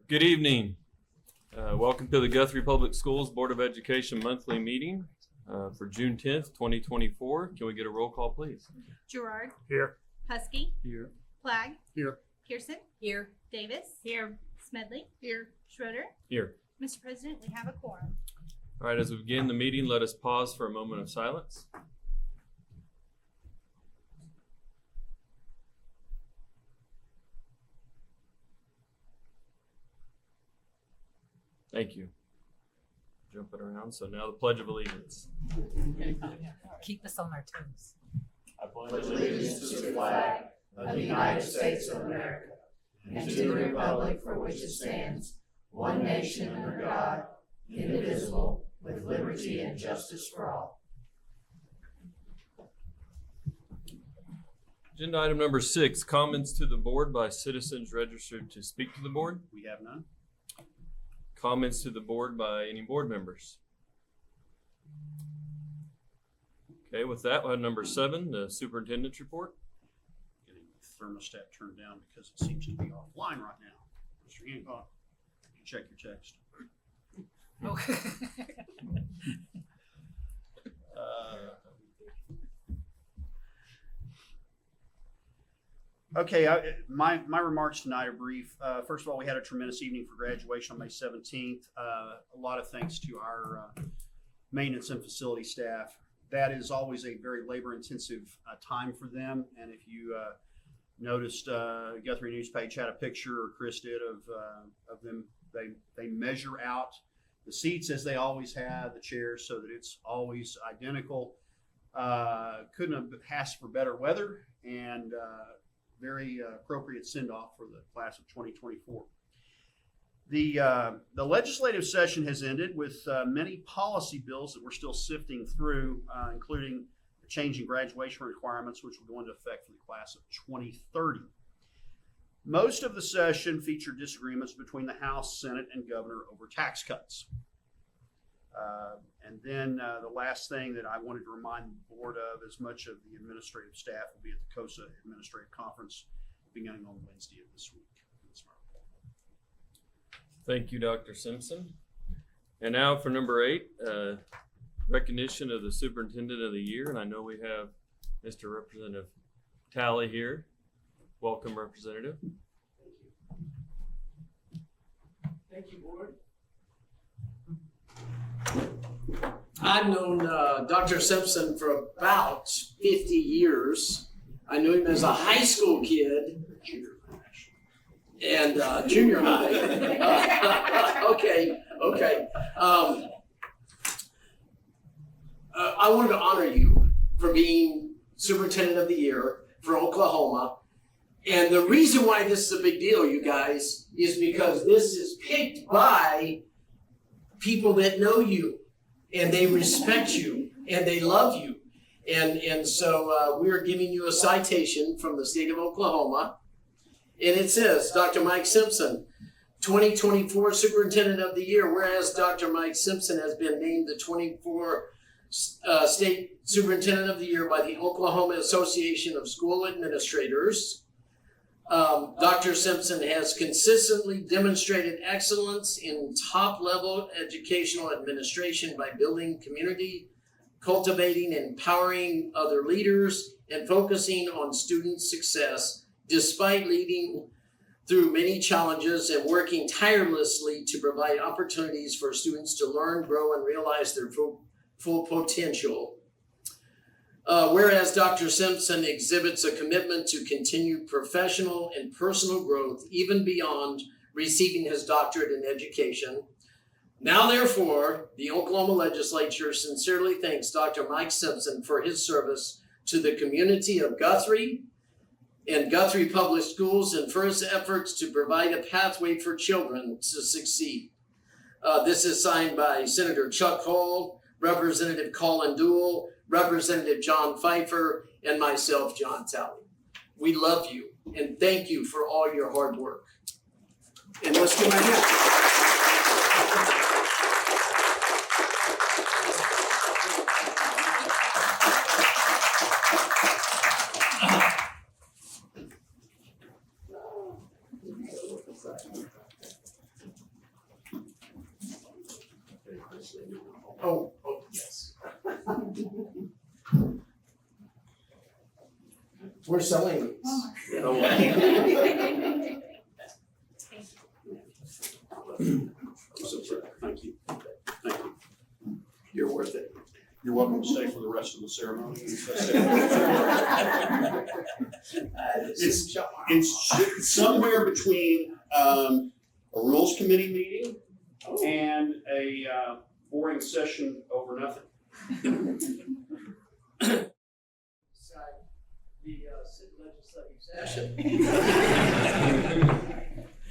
Good evening. Welcome to the Guthrie Public Schools Board of Education monthly meeting for June 10th, 2024. Can we get a roll call, please? Gerard. Here. Husky. Here. Flagg. Here. Pearson. Here. Davis. Here. Smedley. Here. Schroeder. Here. Mr. President, we have a quorum. All right, as we begin the meeting, let us pause for a moment of silence. Thank you. Jumping around. So now the Pledge of Allegiance. Keep us on our toes. I pledge allegiance to the flag of the United States of America and to the republic for which it stands, one nation under God, indivisible, with liberty and justice for all. Agenda item number 6, comments to the board by citizens registered to speak to the board. We have none. Comments to the board by any board members. Okay, with that, we'll have number 7, the superintendent's report. Getting the thermostat turned down because it seems to be offline right now. Mr. Hancock, you check your text. Okay, my remarks tonight are brief. First of all, we had a tremendous evening for graduation on May 17th. A lot of thanks to our maintenance and facility staff. That is always a very labor-intensive time for them. And if you noticed, Guthrie News page had a picture, or Chris did, of them. They measure out the seats as they always have, the chairs, so that it's always identical. Couldn't have asked for better weather, and very appropriate send-off for the class of 2024. The legislative session has ended with many policy bills that we're still sifting through, including the change in graduation requirements, which will go into effect for the class of 2030. Most of the session featured disagreements between the House, Senate, and Governor over tax cuts. And then the last thing that I wanted to remind the board of is much of the administrative staff will be at the COSA Administrative Conference beginning on Wednesday of this week. Thank you, Dr. Simpson. And now for number 8, recognition of the Superintendent of the Year. And I know we have Mr. Representative Talley here. Welcome, Representative. Thank you, Board. I've known Dr. Simpson for about 50 years. I knew him as a high school kid and junior high. Okay. I wanted to honor you for being Superintendent of the Year for Oklahoma. And the reason why this is a big deal, you guys, is because this is picked by people that know you, and they respect you, and they love you. And so we're giving you a citation from the state of Oklahoma. And it says, Dr. Mike Simpson, 2024 Superintendent of the Year, whereas Dr. Mike Simpson has been named the 24 State Superintendent of the Year by the Oklahoma Association of School Administrators. Dr. Simpson has consistently demonstrated excellence in top-level educational administration by building community, cultivating and empowering other leaders, and focusing on student success, despite leading through many challenges and working tirelessly to provide opportunities for students to learn, grow, and realize their full potential. Whereas Dr. Simpson exhibits a commitment to continued professional and personal growth, even beyond receiving his doctorate in education. Now, therefore, the Oklahoma legislature sincerely thanks Dr. Mike Simpson for his service to the community of Guthrie and Guthrie Public Schools, and for his efforts to provide a pathway for children to succeed. This is signed by Senator Chuck Hull, Representative Colin Dewell, Representative John Pfeiffer, and myself, John Talley. We love you and thank you for all your hard work. And let's do my next. We're selling. Thank you. Thank you. You're worth it. You're welcome to stay for the rest of the ceremony. It's somewhere between a rules committee meeting and a boring session over nothing. The city legislative session.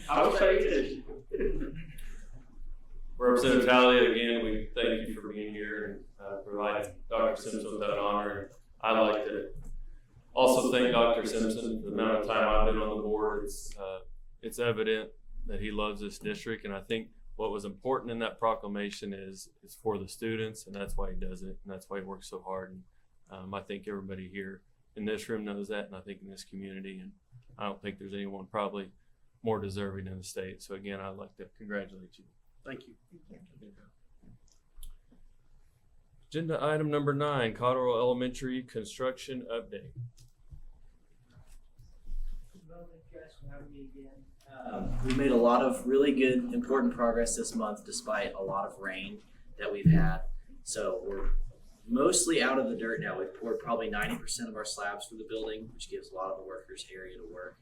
I will pay attention. Representative Talia, again, we thank you for being here and providing Dr. Simpson with that honor. I'd like to also thank Dr. Simpson for the amount of time I've been on the board. It's evident that he loves this district, and I think what was important in that proclamation is for the students, and that's why he does it, and that's why he works so hard. And I think everybody here in this room knows that, and I think in this community, and I don't think there's anyone probably more deserving in the state. So again, I'd like to congratulate you. Thank you. Agenda item number 9, Cotterill Elementary construction update. Well, thank you guys for having me again. We made a lot of really good, important progress this month despite a lot of rain that we've had. So we're mostly out of the dirt now. We've poured probably 90% of our slabs for the building, which gives a lot of the workers area to work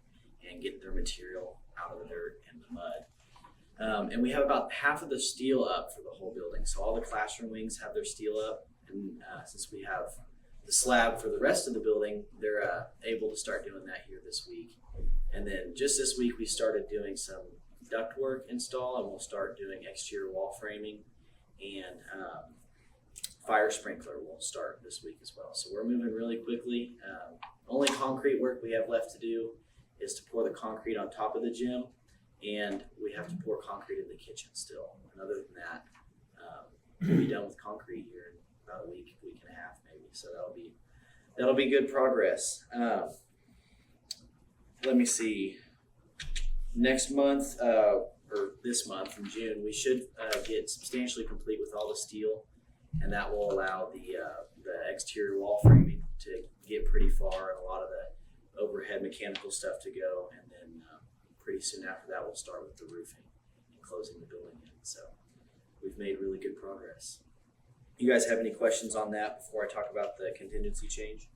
and get their material out of the dirt and the mud. And we have about half of the steel up for the whole building. So all the classroom wings have their steel up. And since we have the slab for the rest of the building, they're able to start doing that here this week. And then just this week, we started doing some ductwork install, and we'll start doing exterior wall framing, and fire sprinkler will start this week as well. So we're moving really quickly. Only concrete work we have left to do is to pour the concrete on top of the gym, and we have to pour concrete in the kitchen still. And other than that, we'll be done with concrete here in about a week and a half maybe. So that'll be good progress. Let me see. Next month, or this month in June, we should get substantially complete with all the steel, and that will allow the exterior wall framing to get pretty far and a lot of the overhead mechanical stuff to go. And then pretty soon after that, we'll start with the roofing and closing the building in. So we've made really good progress. You guys have any questions on that before I talk about the contingency change?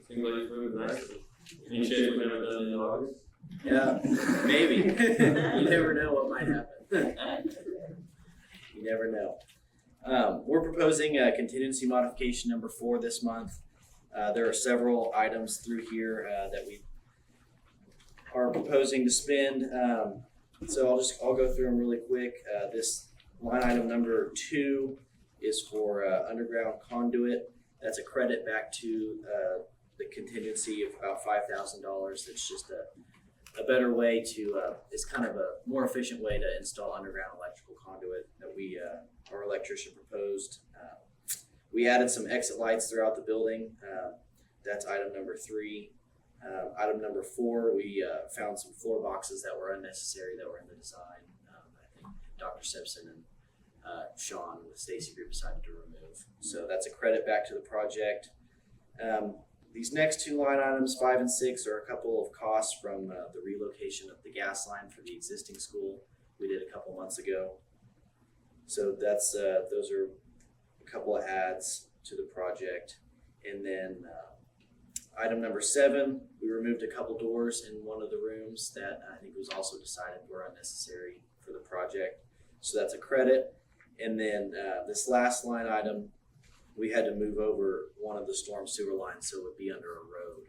Seems like it's moving nicely. Any chance we haven't done it in August? Yeah, maybe. You never know what might happen. You never know. We're proposing a contingency modification number 4 this month. There are several items through here that we are proposing to spend. So I'll go through them really quick. This line item number 2 is for underground conduit. That's a credit back to the contingency of about $5,000. That's just a better way to, it's kind of a more efficient way to install underground electrical conduit that our electrician proposed. We added some exit lights throughout the building. That's item number 3. Item number 4, we found some floor boxes that were unnecessary that were in the design. I think Dr. Simpson and Sean with Stacy Group decided to remove. So that's a credit back to the project. These next 2 line items, 5 and 6, are a couple of costs from the relocation of the gas line for the existing school we did a couple months ago. So that's those are a couple of adds to the project. And then item number 7, we removed a couple doors in one of the rooms that I think was also decided were unnecessary for the project. So that's a credit. And then this last line item, we had to move over one of the storm sewer lines so it would be under a road.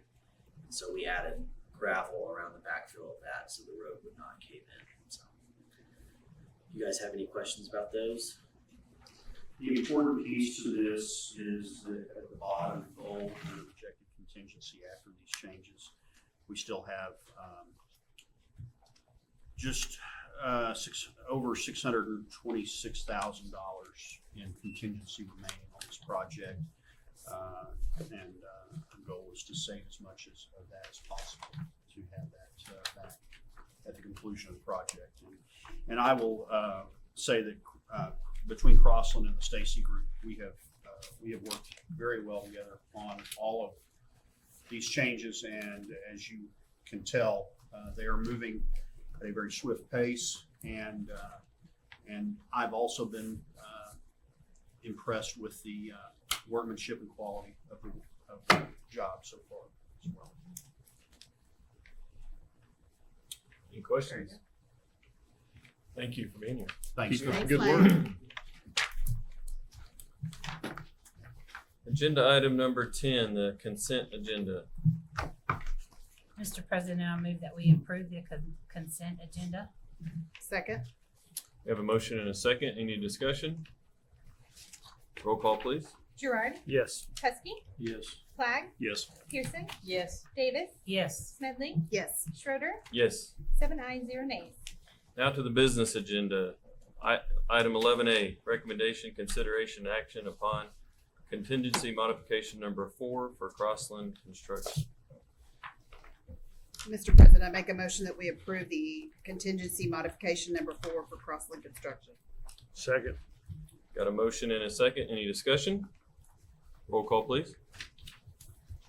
And so we added gravel around the backfill of that so the road would not cave in. So you guys have any questions about those? The important piece to this is that at the bottom, bold, under projected contingency after these changes, we still have just over $626,000 in contingency remaining on this project, and our goal is to save as much of that as possible to have that back at the conclusion of the project. And I will say that between Crossland and the Stacy Group, we have we have worked very well together on all of these changes, and as you can tell, they are moving at a very swift pace, and I've also been impressed with the workmanship and quality of the job so far as well. Any questions? Thank you for being here. Thanks. Thanks, Good Mike. work. Agenda item number 10, the consent agenda. Mr. President, I move that we approve the consent agenda. Second. We have a motion and a second. Any discussion? Roll call, please. Gerard, Yes. Husky, Yes. Flag, Yes. Pearson, Yes. Davis, Yes. Smedley, Yes. Schroeder, Yes. 7 ayes, 0 nays. Now to the business agenda. Item 11A, recommendation, consideration, action upon contingency modification number 4 for Crossland Construction. Mr. President, I make a motion that we approve the contingency modification number 4 for Crossland Construction. Second. Got a motion and a second. Any discussion? Roll call, please.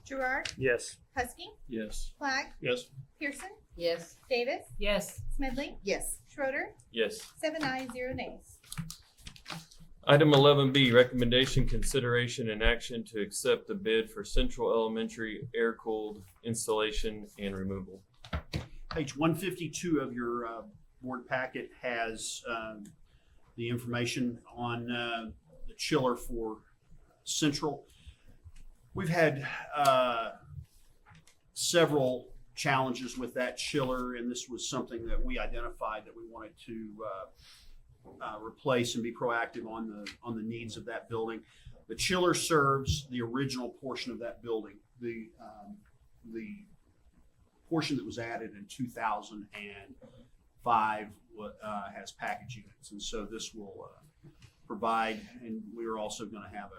Gerard, Yes. Husky, Yes. Flag, Yes. Pearson, Yes. Davis, Yes. Smedley, Yes. Schroeder, Yes. 7 ayes, 0 nays. Item 11B, recommendation, consideration, and action to accept the bid for Central Elementary air-cooled installation and removal. Page 152 of your board packet has the information on the chiller for Central. We've had several challenges with that chiller, and this was something that we identified that we wanted to replace and be proactive on the needs of that building. The chiller serves the original portion of that building. The portion that was added in 2005 has package units, and so this will provide. And we're also going to have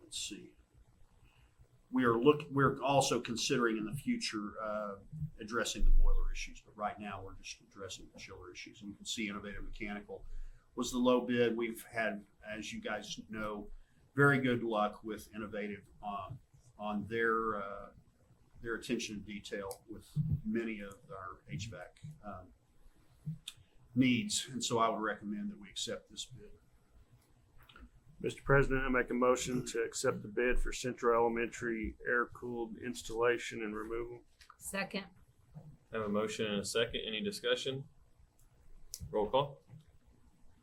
let's see. We're also considering in the future addressing the boiler issues, but right now we're just addressing the chiller issues. And you can see Innovative Mechanical was the low bid. We've had, as you guys know, very good luck with Innovative on their attention to detail with many of our HVAC needs, and so I would recommend that we accept this bid. Mr. President, I make a motion to accept the bid for Central Elementary air-cooled installation and removal. Second. Have a motion and a second. Any discussion? Roll call.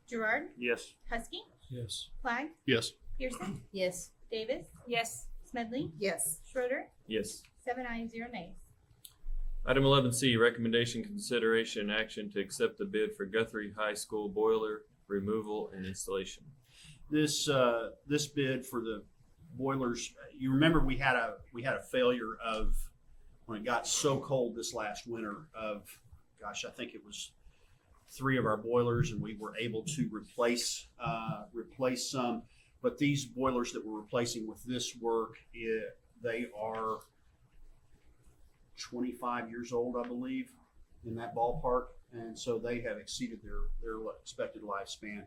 Gerard, Yes. Husky, Yes. Flag, Yes. Pearson, Yes. Davis, Yes. Smedley, Yes. Schroeder, Yes. 7 ayes, 0 nays. Item 11C, recommendation, consideration, and action to accept the bid for Guthrie High School boiler removal and installation. This bid for the boilers, you remember we had a failure of when it got so cold this last winter of, gosh, I think it was 3 of our boilers, and we were able to replace some. But these boilers that we're replacing with this work, they are 25 years old, I believe, in that ballpark, and so they have exceeded their expected lifespan.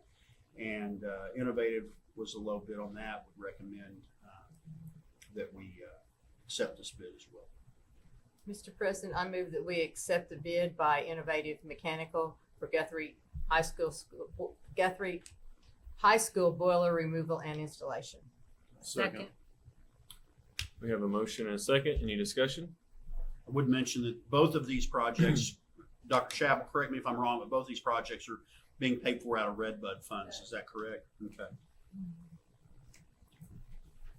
And Innovative was a low bid on that. Would recommend that we accept this bid as well. Mr. President, I move that we accept the bid by Innovative Mechanical for Guthrie High School boiler removal and installation. Second. We have a motion and a second. Any discussion? I would mention that both of these projects, Dr. Chappell, correct me if I'm wrong, but both these projects are being paid for out of Redbud funds. Is that correct? Okay.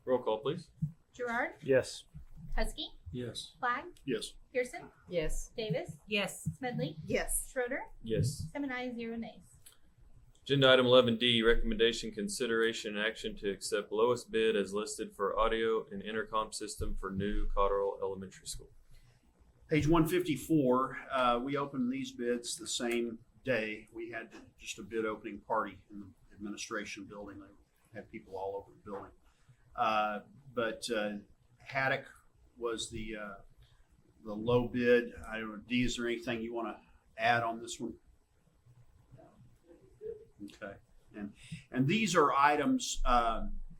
Roll call, please. Gerard, Yes. Husky, Yes. Flag, Yes. Pearson, Yes. Davis, Yes. Smedley, Yes. Schroeder, Yes. 7 ayes, 0 nays. Agenda item 11D, recommendation, consideration, and action to accept lowest bid as listed for audio and intercom system for new Cotterell Elementary School. Page 154, we opened these bids the same day. We had just a bid opening party in the administration building. They had people all over the building. But Haddock was the low bid. I don't know, Dee, is there anything you want to add on this one? Okay. And these are items,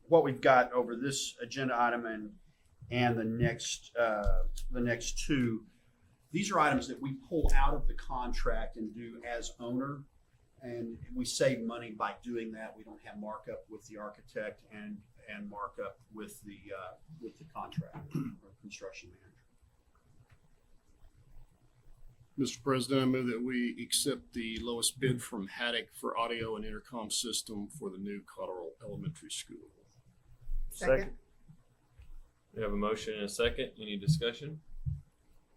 what we've got over this agenda item and the next two. These are items that we pull out of the contract and do as owner. And we save money by doing that. We don't have markup with the architect and markup with the contractor or construction manager. Mr. President, I move that we accept the lowest bid from Haddock for audio and intercom system for the new Cotterell Elementary School. Second. We have a motion and a second. Any discussion?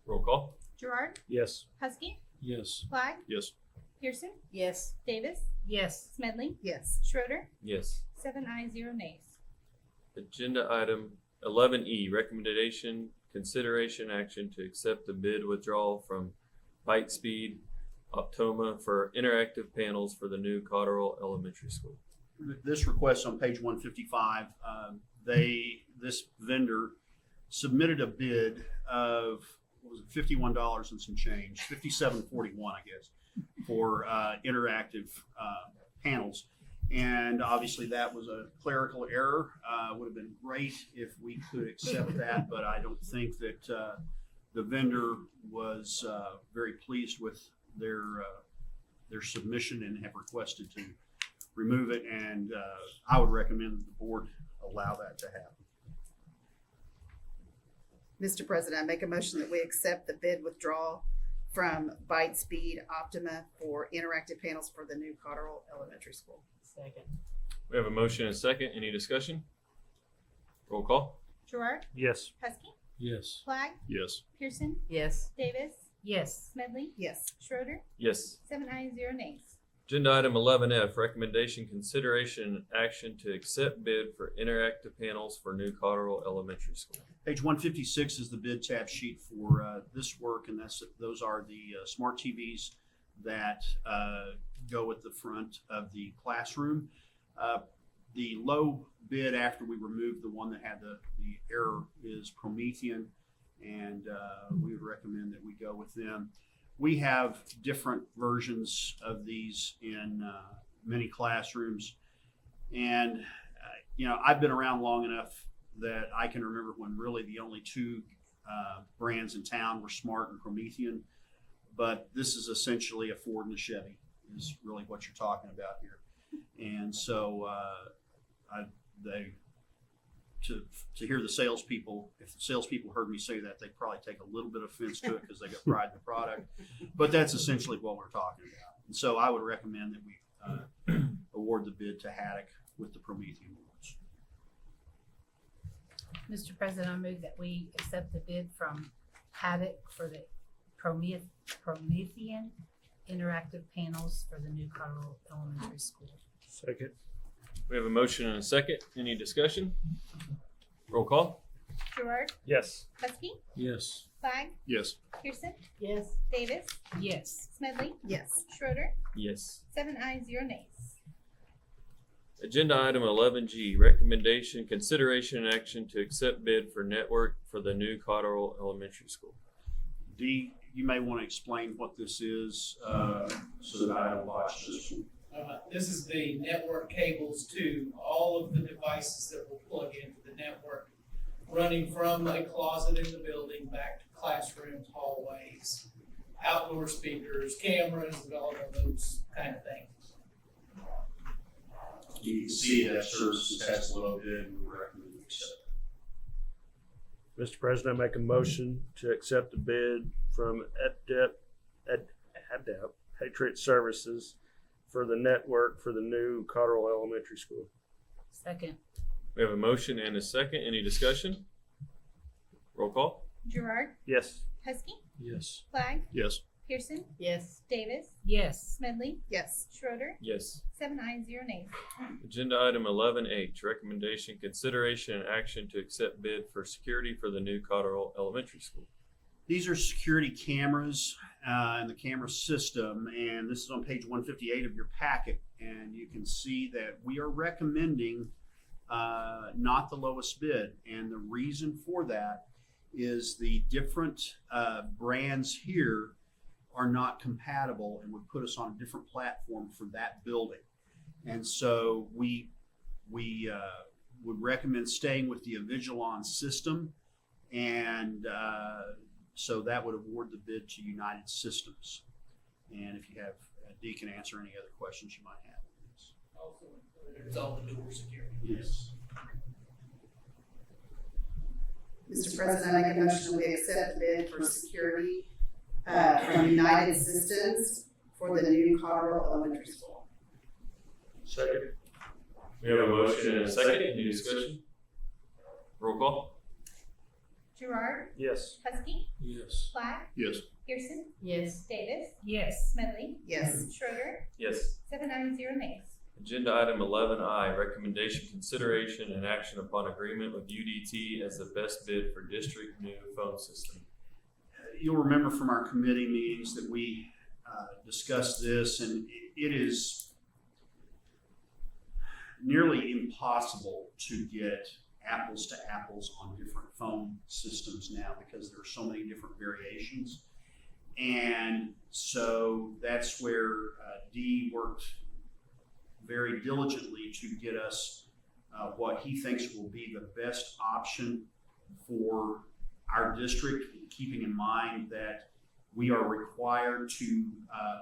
Roll call. Gerard, Yes. Husky, Yes. Clyde, Yes. Pearson, Yes. Davis, Yes. Smedley, Yes. Schroeder, Yes. 7 ayes, 0 nays. Agenda item 11E, recommendation, consideration, action to accept the bid withdrawal from Bytespeed Optoma for interactive panels for the new Cotterell Elementary School. This request on page 155, this vendor submitted a bid of, what was it, $51 and some change, $57.41, I guess, for interactive panels. And obviously that was a clerical error. Would have been great if we could accept that, but I don't think that the vendor was very pleased with their submission and have requested to remove it. And I would recommend that the board allow that to happen. Mr. President, I make a motion that we accept the bid withdrawal from Bytespeed Optima for interactive panels for the new Cotterell Elementary School. Second. We have a motion and a second. Any discussion? Roll call. Gerard, Yes. Husky, Yes. Clyde, Yes. Pearson, Yes. Davis, Yes. Smedley, Yes. Schroeder, Yes. 7 ayes, 0 nays. Agenda item 11F, recommendation, consideration, and action to accept bid for interactive panels for new Cotterell Elementary School. Page 156 is the bid tab sheet for this work, and those are the smart TVs that go at the front of the classroom. The low bid after we removed the one that had the error is Promethean, and we would recommend that we go with them. We have different versions of these in many classrooms, and I've been around long enough that I can remember when really the only two brands in town were Smart and Promethean, but this is essentially a Ford and a Chevy is really what you're talking about here. And so to hear the salespeople, if the salespeople heard me say that, they'd probably take a little bit of offense to it because they got pride in the product. But that's essentially what we're talking about. And so I would recommend that we award the bid to Haddock with the Promethean boards. Mr. President, I move that we accept the bid from Haddock for the Promethean interactive panels for the new Cotterell Elementary School. Second. We have a motion and a second. Any discussion? Roll call. Gerard, Yes. Husky, Yes. Clyde, Yes. Pearson, Yes. Davis, Yes. Smedley, Yes. Schroeder, Yes. 7 ayes, 0 nays. Agenda item 11G, recommendation, consideration, and action to accept bid for network for the new Cotterell Elementary School. Dee, you may want to explain what this is so that I don't watch this one. This is the network cables to all of the devices that will plug into the network, running from a closet in the building back to classrooms, hallways, outdoor speakers, cameras, and all of those kind of things. You can see that services has low bid and we recommend we accept. Mr. President, I make a motion to accept the bid from Adept Patriot Services for the network for the new Cotterell Elementary School. Second. We have a motion and a second. Any discussion? Roll call. Gerard, Yes. Husky, Yes. Clyde, Yes. Pearson, Yes. Davis, Yes. Smedley, Yes. Schroeder, Yes. 7 ayes, 0 nays. Agenda item 11H, recommendation, consideration, and action to accept bid for security for the new Cotterell Elementary School. These are security cameras in the camera system, and this is on page 158 of your packet. And you can see that we are recommending not the lowest bid. And the reason for that is the different brands here are not compatible and would put us on a different platform for that building. And so we would recommend staying with the Avigilon system, and so that would award the bid to United Systems. And if you have, Dee can answer any other questions you might have. Also included is all the door security. Yes. Mr. President, I make a motion that we accept the bid for security from United Systems for the new Cotterell Elementary School. Second. We have a motion and a second. Any discussion? Roll call. Gerard, Yes. Husky, Yes. Black, Yes. Pearson, Yes. Davis, Yes. Smedley, Yes. Schroeder, Yes. 790 nays. Agenda item 11I, recommendation, consideration, and action upon agreement with UDT as the best bid for district new phone system. You'll remember from our committee meetings that we discussed this, and it is nearly impossible to get apples to apples on different phone systems now because there are so many different variations. And so that's where Dee worked very diligently to get us what he thinks will be the best option for our district, keeping in mind that we are required to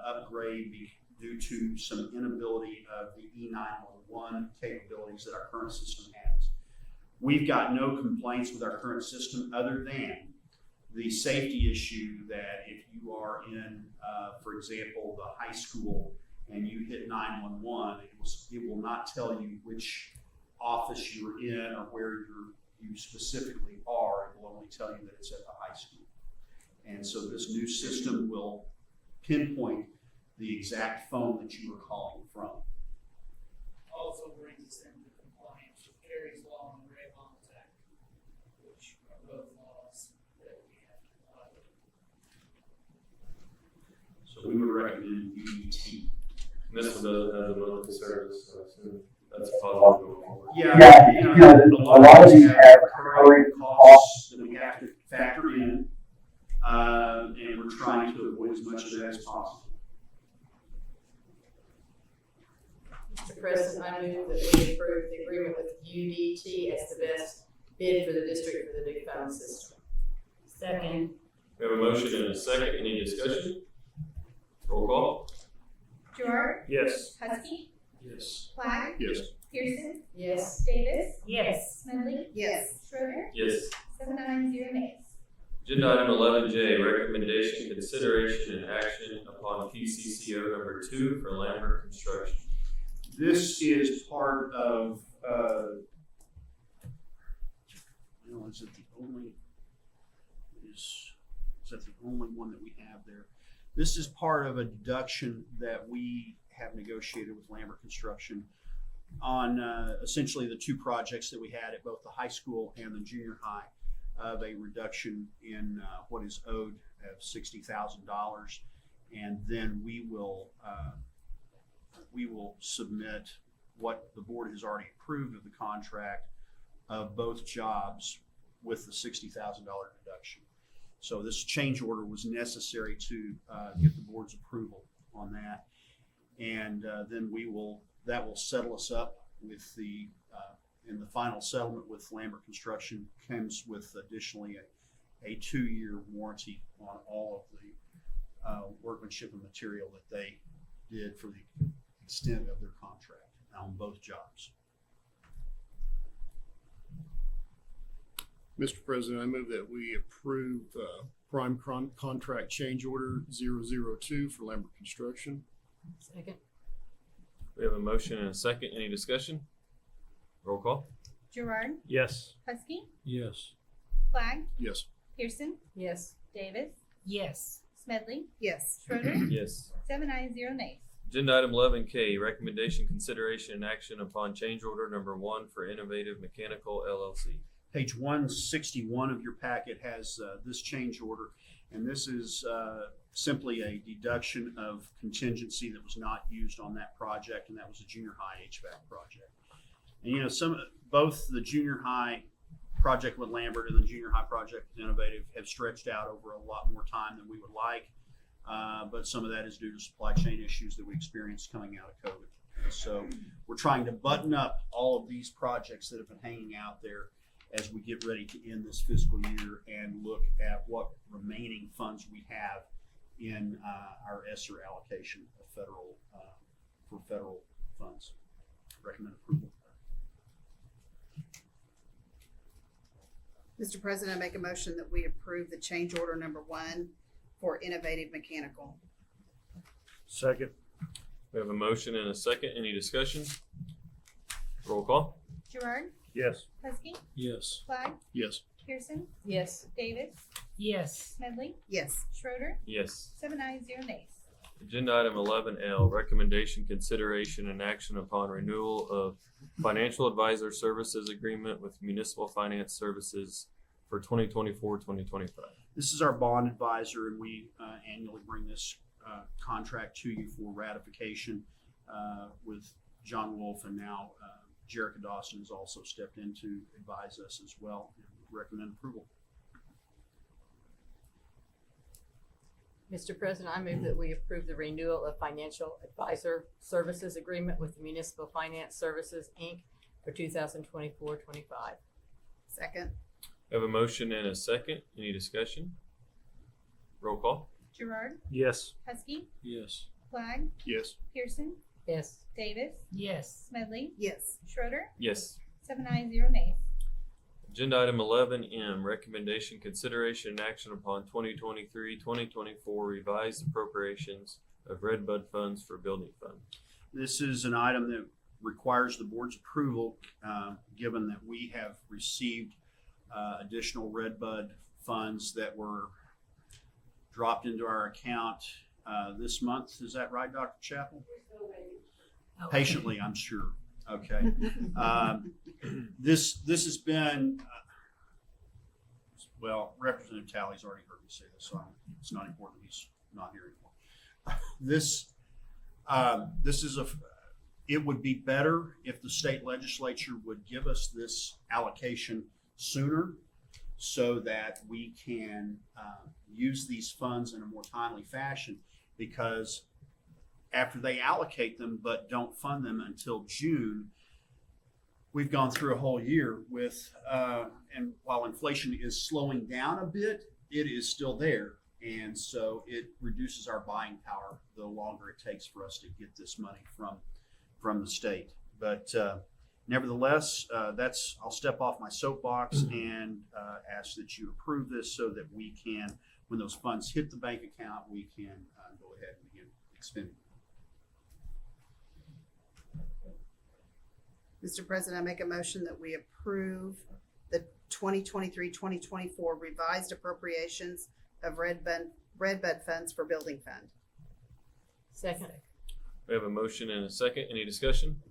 upgrade due to some inability of the E911 capabilities that our current system has. We've got no complaints with our current system other than the safety issue that if you are in, for example, the high school and you hit 911, it will not tell you which office you're in or where you specifically are. It will only tell you that it's at the high school. And so this new system will pinpoint the exact phone that you were calling from. Also brings us into compliance with Gary's Law and Raymon's Act, which are both laws that we have to comply with. So we would recommend UDT. This one doesn't have the monthly service, so that's positive going forward. Yeah, you know, a lot of these have recurring costs that we have to factor in, and we're trying to avoid as much of that as possible. Mr. President, I move that we approve the agreement with UDT as the best bid for the district for the new phone system. Second. We have a motion and a second. Any discussion? Roll call. Gerard, Yes. Husky, Yes. Black, Yes. Pearson, Yes. Davis, Yes. Smedley, Yes. Schroeder, Yes. 790 nays. Agenda item 11J, recommendation, consideration, and action upon PCCO number 2 for Lambert Construction. This is part of, is it the only, is that the only one that we have there? This is part of a deduction that we have negotiated with Lambert Construction on essentially the two projects that we had at both the high school and the junior high, of a reduction in what is owed of $60,000, and then we will submit what the board has already approved of the contract of both jobs with the $60,000 deduction. So this change order was necessary to get the board's approval on that, and then that will settle us up with the. And the final settlement with Lambert Construction comes with additionally a 2-year warranty on all of the workmanship and material that they did for the extent of their contract on both jobs. Mr. President, I move that we approve prime contract change order 002 for Lambert Construction. Second. We have a motion and a second. Any discussion? Roll call. Gerard, Yes. Husky, Yes. Black, Yes. Pearson, Yes. Davis, Yes. Smedley, Yes. Schroeder, Yes. 790 nays. Agenda item 11K, recommendation, consideration, and action upon change order number 1 for Innovative Mechanical LLC. Page 161 of your packet has this change order, and this is simply a deduction of contingency that was not used on that project, and that was a junior high HVAC project. And you know, both the junior high project with Lambert and the junior high project with Innovative have stretched out over a lot more time than we would like, but some of that is due to supply chain issues that we experienced coming out of COVID. And so we're trying to button up all of these projects that have been hanging out there as we get ready to end this fiscal year and look at what remaining funds we have in our ESSER allocation of federal, for federal funds. Recommend approval. Mr. President, I make a motion that we approve the change order number 1 for Innovative Mechanical. Second. We have a motion and a second. Any discussion? Roll call. Gerard, Yes. Husky, Yes. Flag, Yes. Pearson, Yes. Davis, Yes. Smedley, Yes. Schroeder, Yes. 7 ayes, 0 nays. Agenda item 11L, recommendation, consideration, and action upon renewal of financial advisor services agreement with Municipal Finance Services for 2024-2025. This is our bond advisor, and we annually bring this contract to you for ratification with John Wolf, and now Jerica Dawson has also stepped in to advise us as well, and recommend approval. Mr. President, I move that we approve the renewal of financial advisor services agreement with Municipal Finance Services, Inc. for 2024-25. Second. We have a motion and a second. Any discussion? Roll call. Gerard, Yes. Husky, Yes. Flag, Yes. Pearson, Yes. Davis, Yes. Smedley, Yes. Schroeder, Yes. 7 ayes, 0 nays. Agenda item 11M, recommendation, consideration, and action upon 2023-2024 revised appropriations of Red Bud funds for building fund. This is an item that requires the board's approval, given that we have received additional Red Bud funds that were dropped into our account this month. Is that right, Dr. Chappell? Patiently, I'm sure. Okay. This has been, well, Representative Talley's already heard me say this, so it's not important. He's not here anymore. This is it would be better if the state legislature would give us this allocation sooner so that we can use these funds in a more timely fashion, because after they allocate them but don't fund them until June, we've gone through a whole year with, and while inflation is slowing down a bit, it is still there. And so it reduces our buying power the longer it takes for us to get this money from the state. But nevertheless, I'll step off my soapbox and ask that you approve this so that we can, when those funds hit the bank account, we can go ahead and begin expending. Mr. President, I make a motion that we approve the 2023-2024 revised appropriations of Red Bud funds for building fund. Second. We have a motion and a second. Any discussion?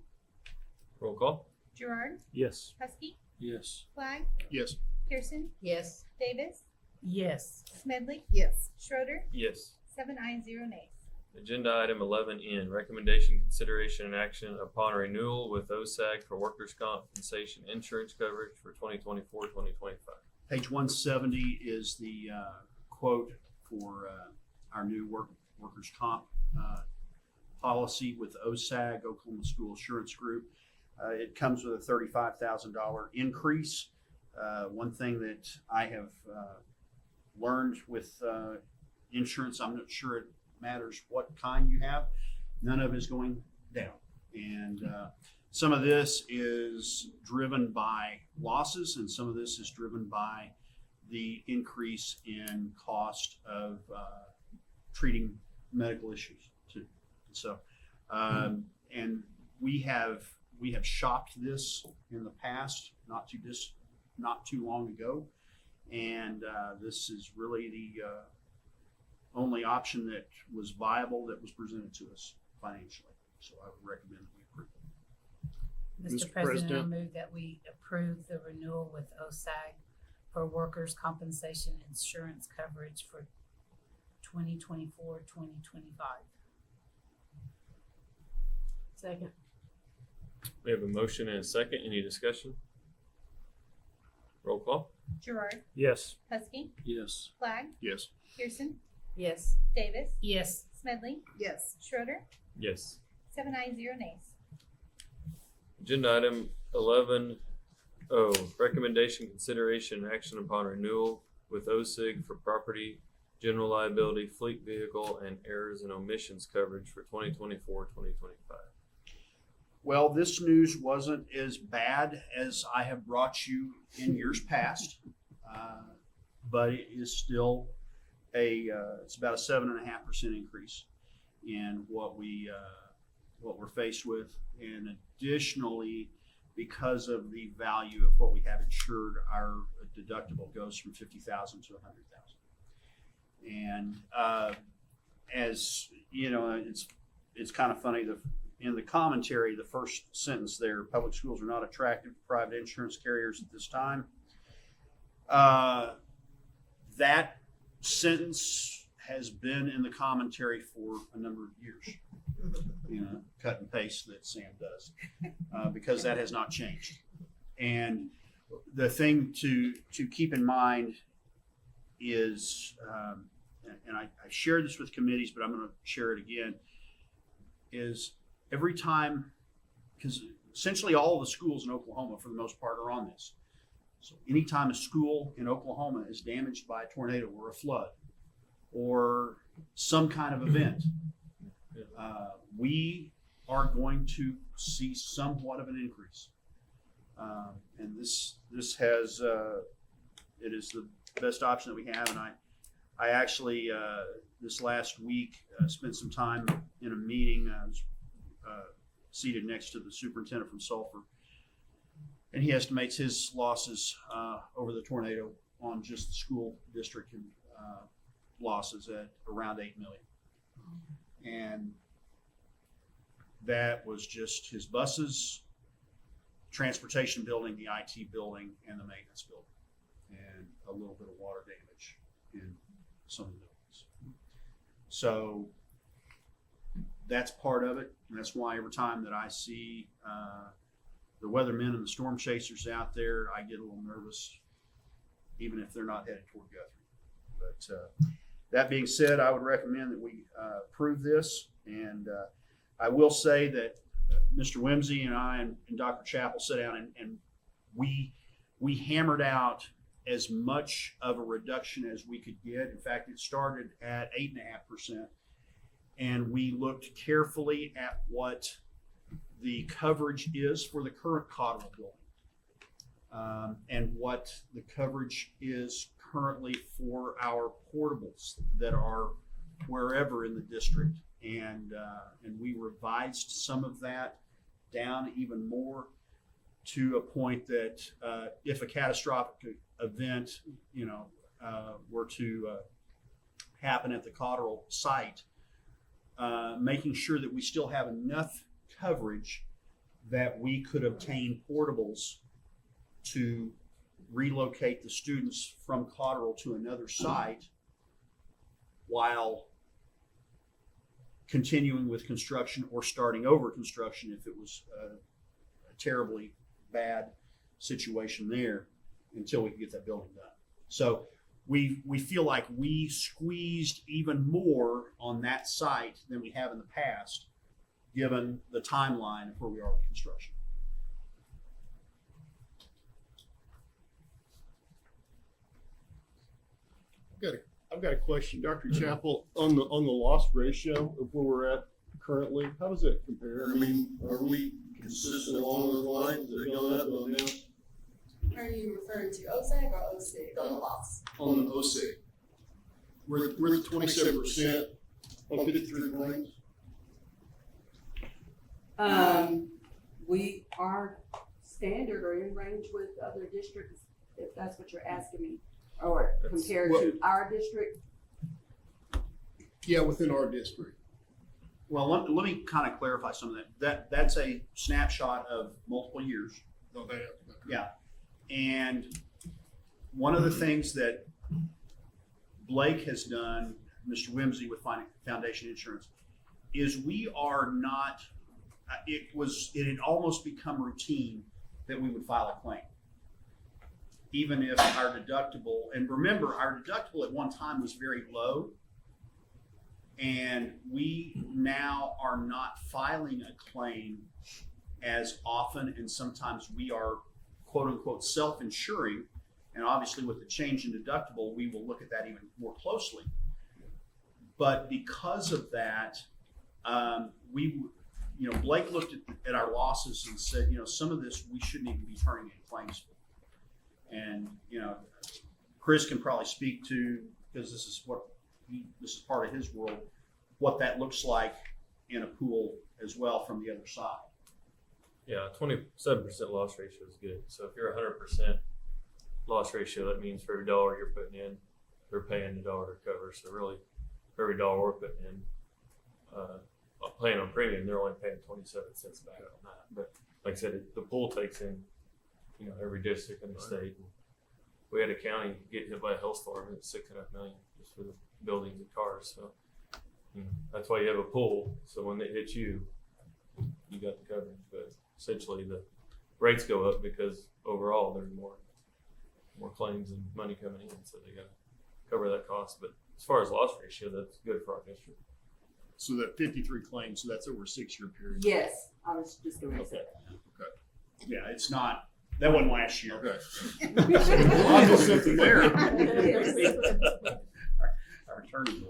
Roll call. Gerard, Yes. Husky, Yes. Flag, Yes. Pearson, Yes. Davis, Yes. Smedley, Yes. Schroeder, Yes. 7 ayes, 0 nays. Agenda item 11N, recommendation, consideration, and action upon renewal with OSAG for workers' compensation insurance coverage for 2024-2025. Page 170 is the quote for our new workers' comp policy with OSAG, Oklahoma School Assurance Group. It comes with a $35,000 increase. One thing that I have learned with insurance, I'm not sure it matters what kind you have, none of it is going down. And some of this is driven by losses, and some of this is driven by the increase in cost of treating medical issues too. So, and we have shopped this in the past, not too long ago, and this is really the only option that was viable that was presented to us financially. So I would recommend that we approve. Mr. President, I move that we approve the renewal with OSAG for workers' compensation insurance coverage for 2024-2025. Second. We have a motion and a second. Any discussion? Roll call. Gerard, Yes. Husky, Yes. Flag, Yes. Pearson, Yes. Davis, Yes. Smedley, Yes. Schroeder, Yes. 7 ayes, 0 nays. Agenda item 11O, recommendation, consideration, and action upon renewal with OSIG for property, general liability, fleet vehicle, and errors and omissions coverage for 2024-2025. Well, this news wasn't as bad as I have brought you in years past, but it is still it's about a 7.5% increase in what we're faced with, and additionally, because of the value of what we have insured, our deductible goes from $50,000 to $100,000. And as you know, it's kind of funny. In the commentary, the first sentence there: public schools are not attractive to private insurance carriers at this time. That sentence has been in the commentary for a number of years. You know, cut and paste that Sam does, because that has not changed. And the thing to keep in mind is, and I shared this with committees, but I'm going to share it again, is every time, because essentially all of the schools in Oklahoma, for the most part, are on this. So anytime a school in Oklahoma is damaged by a tornado or a flood or some kind of event, we are going to see somewhat of an increase. And this has, it is the best option that we have. And I actually, this last week, spent some time in a meeting. I was seated next to the superintendent from Sulphur, and he estimates his losses over the tornado on just the school district and losses at around $8 million. And that was just his buses, transportation building, the IT building, and the maintenance building, and a little bit of water damage in some of the buildings. So that's part of it. And that's why every time that I see the weathermen and the storm chasers out there, I get a little nervous, even if they're not headed toward Guthrie. But that being said, I would recommend that we approve this. And I will say that Mr. Whimsy and I and Dr. Chappell sat down and we hammered out as much of a reduction as we could get. In fact, it started at 8.5%. And we looked carefully at what the coverage is for the current Cotterill building, and what the coverage is currently for our portables that are wherever in the district. And we revised some of that down even more to a point that if a catastrophic event, were to happen at the Cotterill site, making sure that we still have enough coverage that we could obtain portables to relocate the students from Cotterill to another site while continuing with construction or starting over construction if it was a terribly bad situation there until we can get that building done. So we feel like we squeezed even more on that site than we have in the past, given the timeline of where we are with construction. I've got a question, Dr. Chappell, on the loss ratio of where we're at currently. How does that compare? I mean, are we consistent along those lines? Is it going up, going down? Are you referring to OSAG or OSIG on the loss? On the OSIG, we're at 27% on 53 claims. We are standard or in range with other districts, if that's what you're asking me, or compared to our district. Yeah, within our district. Well, let me kind of clarify some of that. That's a snapshot of multiple years. Okay. Yeah. And one of the things that Blake has done, Mr. Whimsy with Foundation Insurance, is we are not, it had almost become routine that we would file a claim. Even if our deductible, and remember, our deductible at one time was very low, and we now are not filing a claim as often, and sometimes we are quote unquote self-insuring. And obviously with the change in deductible, we will look at that even more closely. But because of that, Blake looked at our losses and said, some of this we shouldn't even be turning in claims for. And, Chris can probably speak to, because this is part of his world, what that looks like in a pool as well from the other side. Yeah, 27% loss ratio is good. So if you're 100% loss ratio, that means for every dollar you're putting in, they're paying the dollar to cover. So really, for every dollar we're putting in, paying on premium, they're only paying 27 cents back on that. But like I said, the pool takes in, every district in the state. And we had a county get hit by a hailstorm, it's $6.5 million just for the buildings and cars. So that's why you have a pool. So when they hit you, you got the coverage. But essentially, the rates go up because overall there's more claims and money coming in, so they got to cover that cost. But as far as loss ratio, that's good for our district. So that 53 claims, so that's over a 6-year period. Yes, I was just going to say that. Yeah, it's not. That wasn't last year. Okay. Well, there's something there. Our attorney.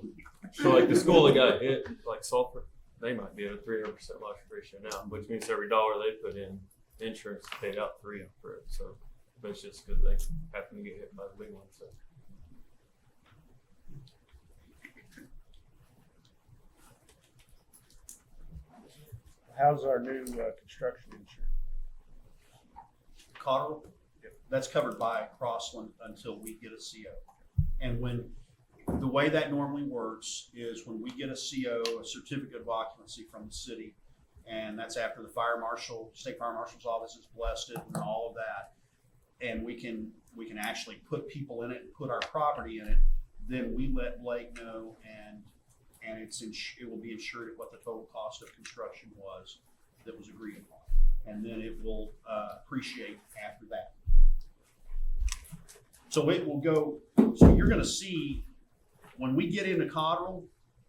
So like the school that got hit, like Sulphur, they might be at a 300% loss ratio now, which means every dollar they put in, insurance paid out $3 for it. So that's just because they happen to get hit by the big one. So. How's our new construction insurance? Cotterell, that's covered by Crossland until we get a CO. And the way that normally works is when we get a CO, a certificate of occupancy from the city, and that's after the state fire marshal's office has blessed it and all of that, and we can actually put people in it and put our property in it, then we let Blake know, and it will be insured at what the total cost of construction was that was agreed upon. And then it will appreciate after that. So it will go, so you're gonna see, when we get into Cotterell,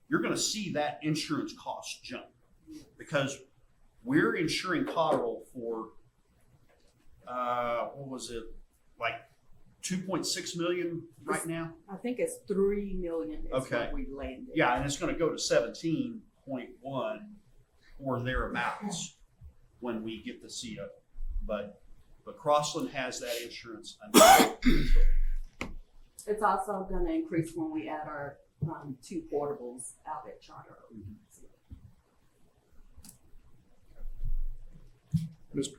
you're gonna see that insurance cost jump. Because we're insuring Cotterell for, what was it, like 2.6 million right now? I think it's 3 million is Okay. what we landed. Yeah, and it's gonna go to 17.1 or thereabouts when we get the CO. But Crossland has that insurance until. It's also going to increase when we add our 2 portables out at Charter Oak.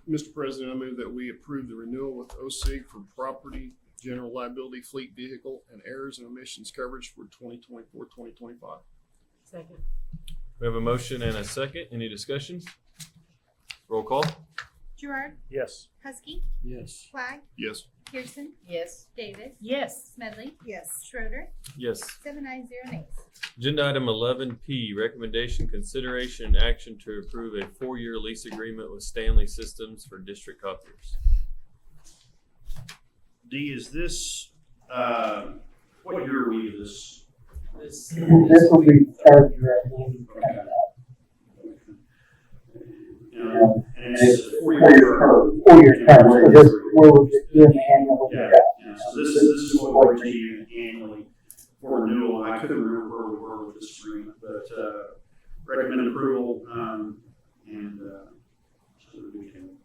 Mr. President, I move that we approve the renewal with OSIG for property, general liability, fleet vehicle, and errors and omissions coverage for 2024-2025. Second. We have a motion and a second. Any discussion? Roll call. Gerard, Yes. Husky, Yes. Flag, Yes. Pearson, Yes. Davis, Yes. Smedley, Yes. Schroeder, Yes. 7 ayes, 0 nays. Agenda item 11P, recommendation, consideration, and action to approve a 4-year lease agreement with Stanley Systems for district copiers. D, is this, what year are we this? This will be third year, I believe. And it's a 4-year 4-year term. term. 4-year term. So this, we're just doing the annual. Yeah, so this is what we're doing annually for renewal. I couldn't remember where we were with this agreement, but, recommend approval, and, so that we can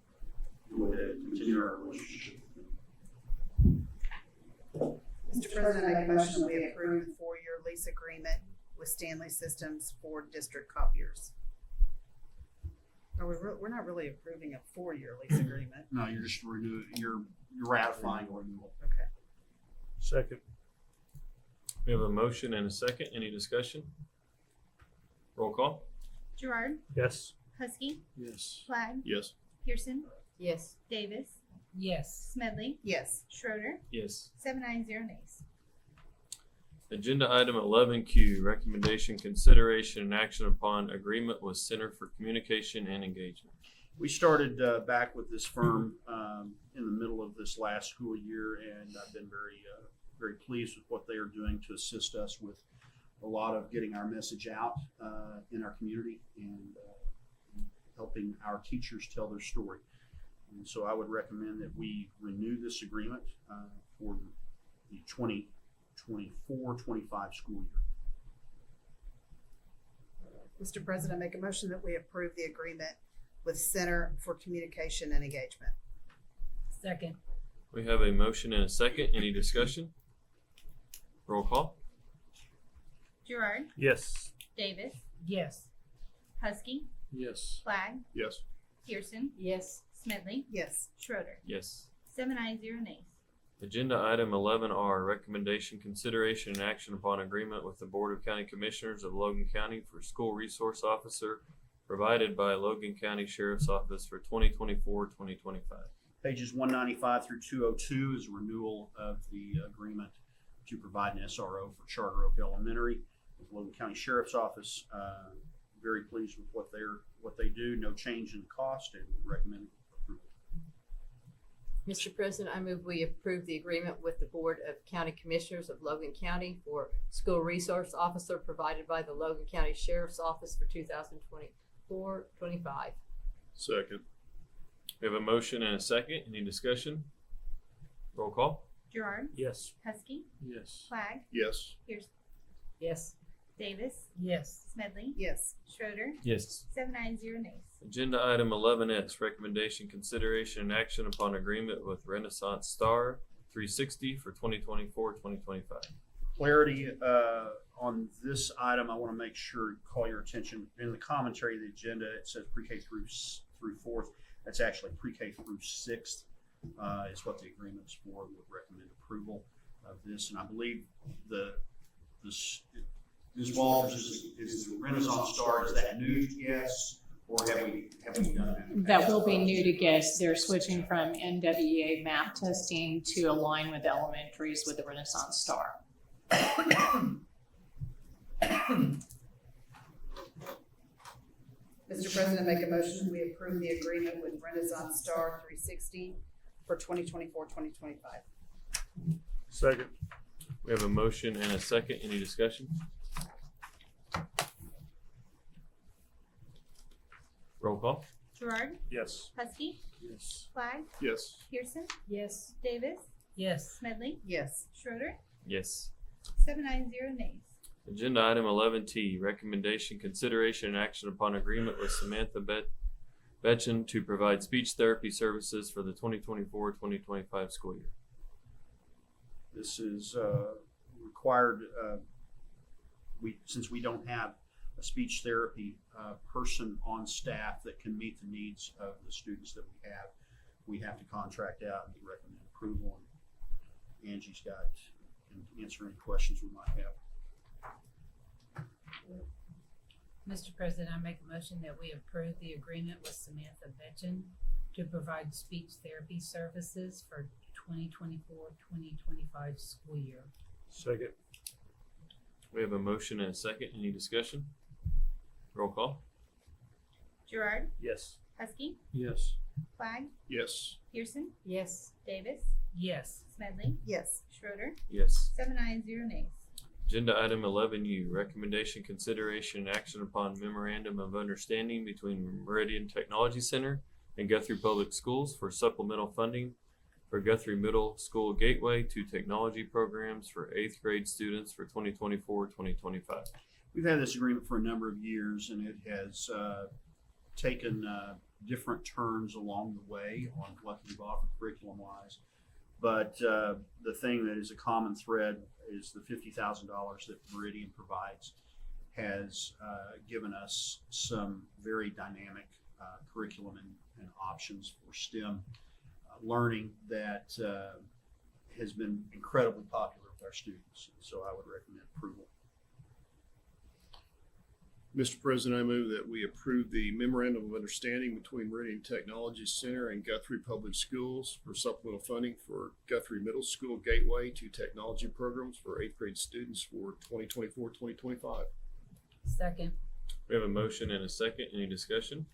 go ahead and continue our relationship. Mr. President, I make a motion that we approve the 4-year lease agreement with Stanley Systems for district copiers. We're not really approving a 4-year lease agreement. No, you're just you're ratifying renewal. Okay. Second. We have a motion and a second. Any discussion? Roll call. Gerard, Yes. Husky, Yes. Flag, Yes. Pearson, Yes. Davis, Yes. Smedley, Yes. Schroeder, Yes. 7 ayes, 0 nays. Agenda item 11Q, recommendation, consideration, and action upon agreement with Center for Communication and Engagement. We started back with this firm in the middle of this last school year, and I've been very pleased with what they are doing to assist us with a lot of getting our message out in our community. And helping our teachers tell their story. And so I would recommend that we renew this agreement for the 2024-25 school year. Mr. President, I make a motion that we approve the agreement with Center for Communication and Engagement. Second. We have a motion and a second. Any discussion? Roll call. Gerard, Yes. Davis, Yes. Husky, Yes. Flagg, Yes. Pearson, Yes. Smedley, Yes. Schroeder. Yes. 7 ayes, 0 nays. Agenda item 11R, recommendation, consideration, and action upon agreement with the Board of County Commissioners of Logan County for school resource officer provided by Logan County Sheriff's Office for 2024-2025. Pages 195 through 202 is a renewal of the agreement to provide an SRO for Charter Oak Elementary with Logan County Sheriff's Office. Very pleased with what they do. No change in cost, and recommend approval. Mr. President, I move we approve the agreement with the Board of County Commissioners of Logan County for school resource officer provided by the Logan County Sheriff's Office for 2024-25. Second. We have a motion and a second. Any discussion? Roll call. Gerard, Yes. Husky, Yes. Flagg, Yes. Pearson, Yes. Davis, Yes. Smedley, Yes. Schroeder. Yes. 7 ayes, 0 nays. Agenda item 11S, recommendation, consideration, and action upon agreement with Renaissance Star 360 for 2024-2025. Clarity on this item, I want to make sure, call your attention. In the commentary of the agenda, it says pre-K through fourth. That's actually pre-K through sixth is what the agreement's for. Would recommend approval of this. And I believe this involves is the Renaissance Star, is that new? Yes. Or have we done that? That will be new to GIS. They're switching from NWEA map testing to align with elementaries with the Renaissance Star. Mr. President, make a motion we approve the agreement with Renaissance Star 360 for 2024-2025. Second. We have a motion and a second. Any discussion? Roll call. Gerard, Yes. Husky, Yes. Flagg, Yes. Pearson, Yes. Davis, Yes. Smedley, Yes. Schroeder. Yes. 7 ayes, 0 nays. Agenda item 11T, recommendation, consideration, and action upon agreement with Samantha Betchen to provide speech therapy services for the 2024-2025 school year. This is required. Since we don't have a speech therapy person on staff that can meet the needs of the students that we have to contract out and recommend approval. And Angie's can answer any questions we might have. Mr. President, I make a motion that we approve the agreement with Samantha Betchen to provide speech therapy services for 2024-2025 school year. Second. We have a motion and a second. Any discussion? Roll call. Gerard, Yes. Husky, Yes. Flagg, Yes. Pearson, Yes. Davis, Yes. Smedley, Yes. Schroeder. Yes. 7 ayes, 0 nays. Agenda item 11U, recommendation, consideration, and action upon memorandum of understanding between Meridian Technology Center and Guthrie Public Schools for supplemental funding for Guthrie Middle School Gateway to Technology programs for 8th grade students for 2024-2025. We've had this agreement for a number of years, and it has taken different turns along the way on what we've offered curriculum-wise. But the thing that is a common thread is the $50,000 that Meridian provides has given us some very dynamic curriculum and options for STEM learning that has been incredibly popular with our students. So I would recommend approval. Mr. President, I move that we approve the memorandum of understanding between Meridian Technology Center and Guthrie Public Schools for supplemental funding for Guthrie Middle School Gateway to Technology programs for 8th grade students for 2024-2025. Second. We have a motion and a second. Any discussion?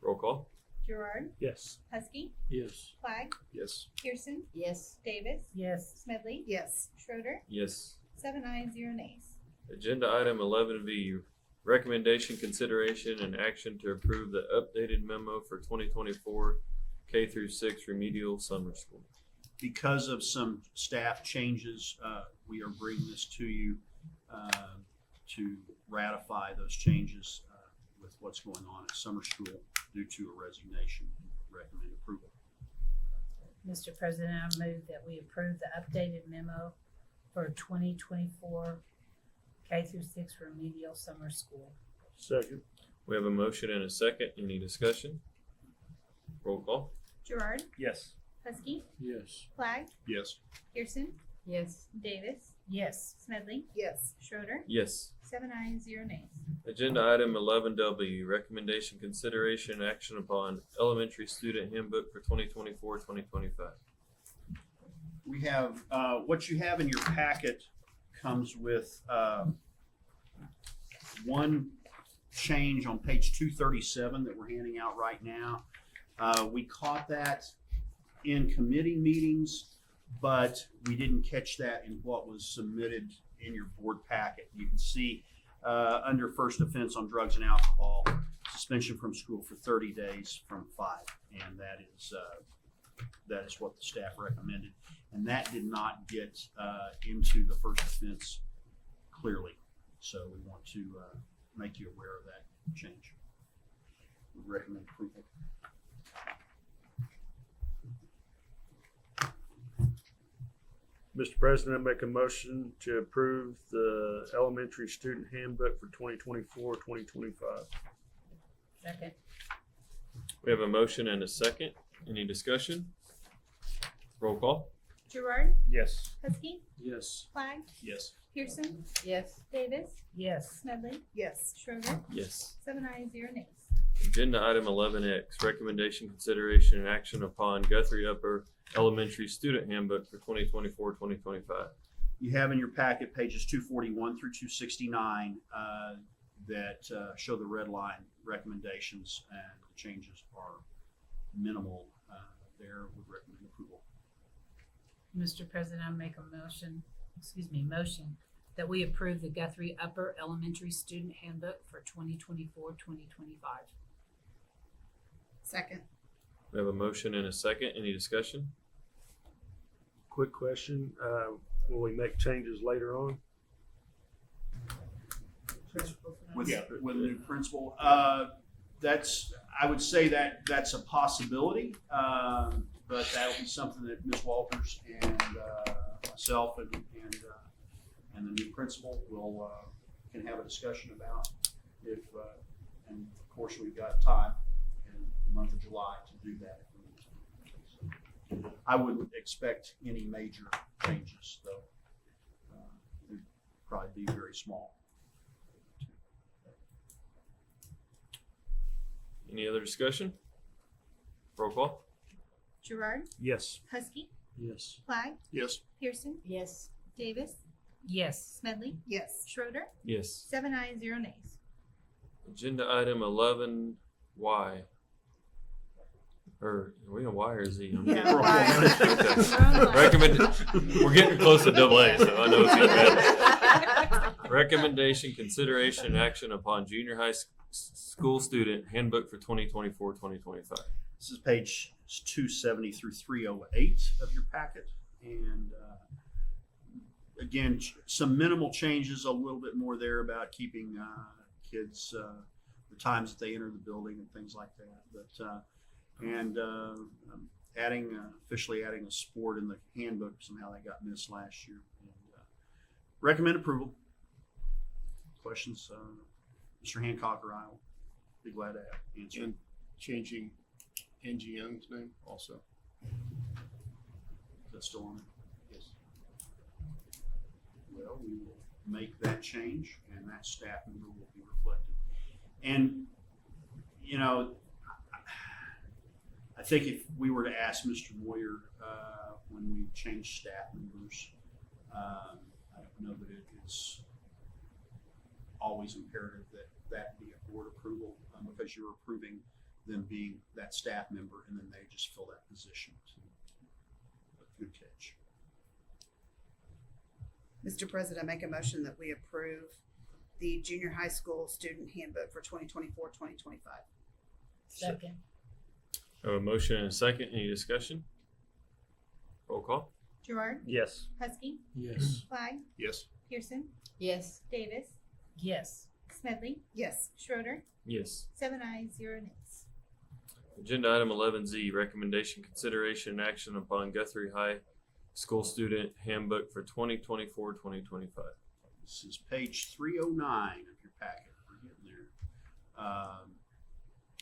Roll call. Gerard, Yes. Husky, Yes. Flagg, Yes. Pearson, Yes. Davis, Yes. Smedley, Yes. Schroeder. Yes. 7 ayes, 0 nays. Agenda item 11V, Recommendation, consideration, and action to approve the updated memo for 2024 K through 6 remedial summer school. Because of some staff changes, we are bringing this to you to ratify those changes with what's going on at summer school due to a resignation. Recommend approval. Mr. President, I move that we approve the updated memo for 2024 K through 6 remedial summer school. Second. We have a motion and a second. Any discussion? Roll call. Gerard, Yes. Husky, Yes. Flagg, Yes. Pearson, Yes. Davis, Yes. Smedley, Yes. Schroeder, Yes. 7 ayes, 0 nays. Agenda item 11W, recommendation, consideration, and action upon elementary student handbook for 2024-2025. We have, what you have in your packet comes with one change on page 237 that we're handing out right now. We caught that in committee meetings, but we didn't catch that in what was submitted in your board packet. You can see under first offense on drugs and alcohol, suspension from school for 30 days from 5, and that is what the staff recommended. And that did not get into the first offense clearly. So we want to make you aware of that change. We recommend approval. Mr. President, I make a motion to approve the elementary student handbook for 2024-2025. Second. We have a motion and a second. Any discussion? Roll call. Gerard, Yes. Husky, Yes. Flagg, Yes. Pearson, Yes. Davis, Yes. Smedley, Yes. Schroeder, Yes. 7 ayes, 0 nays. Agenda item 11X, recommendation, consideration, and action upon Guthrie Upper Elementary Student Handbook for 2024-2025. You have in your packet pages 241 through 269 that show the red line recommendations, and the changes are minimal there. Would recommend approval. Mr. President, I make a motion that we approve the Guthrie Upper Elementary Student Handbook for 2024-2025. Second. We have a motion and a second. Any discussion? Quick question, will we make changes later on? With the new principal, I would say that's a possibility, but that'll be something that Ms. Walters and myself and the new principal can have a discussion about. If and of course we've got time in the month of July to do that. I wouldn't expect any major changes, though. It'd probably be very small. Any other discussion? Roll call. Gerard, Yes. Husky, Yes. Flagg, Yes. Pearson, Yes. Davis, Yes. Smedley, Yes. Schroeder, Yes. 7 ayes, 0 nays. Agenda item 11Y. Or are we on Y or Z? I'm Yeah, getting- Y. Okay. We're getting close to double A, so I know it's getting better. Recommendation, consideration, and action upon junior high school student handbook for 2024-2025. This is page 270 through 308 of your packet. And again, some minimal changes, a little bit more there about keeping kids, the times that they enter the building and things like that. But officially adding a sport in the handbook. Somehow that got missed last year. And, recommend approval. Questions? Mr. Hancock or I will be glad to answer. And changing Angie Young's name also. Is that still on it? Yes. Well, we will make that change, and that staff member will be reflected. And, you know, I think if we were to ask Mr. Moyer when we change staff members, I don't know that it's always imperative that be a board approval because you're approving them being that staff member, and then they just fill that position. So, good catch. Mr. President, I make a motion that we approve the junior high school student handbook for 2024-2025. Second. I have a motion and a second. Any discussion? Roll call. Gerard, Yes. Husky, Yes. Clyde, Yes. Pearson, Yes. Davis, Yes. Smedley, Yes. Schroeder, Yes. 7 ayes, 0 nays. Agenda item 11Z, recommendation, consideration, and action upon Guthrie High School Student Handbook for 2024-2025. This is page 309 of your packet. We're getting there.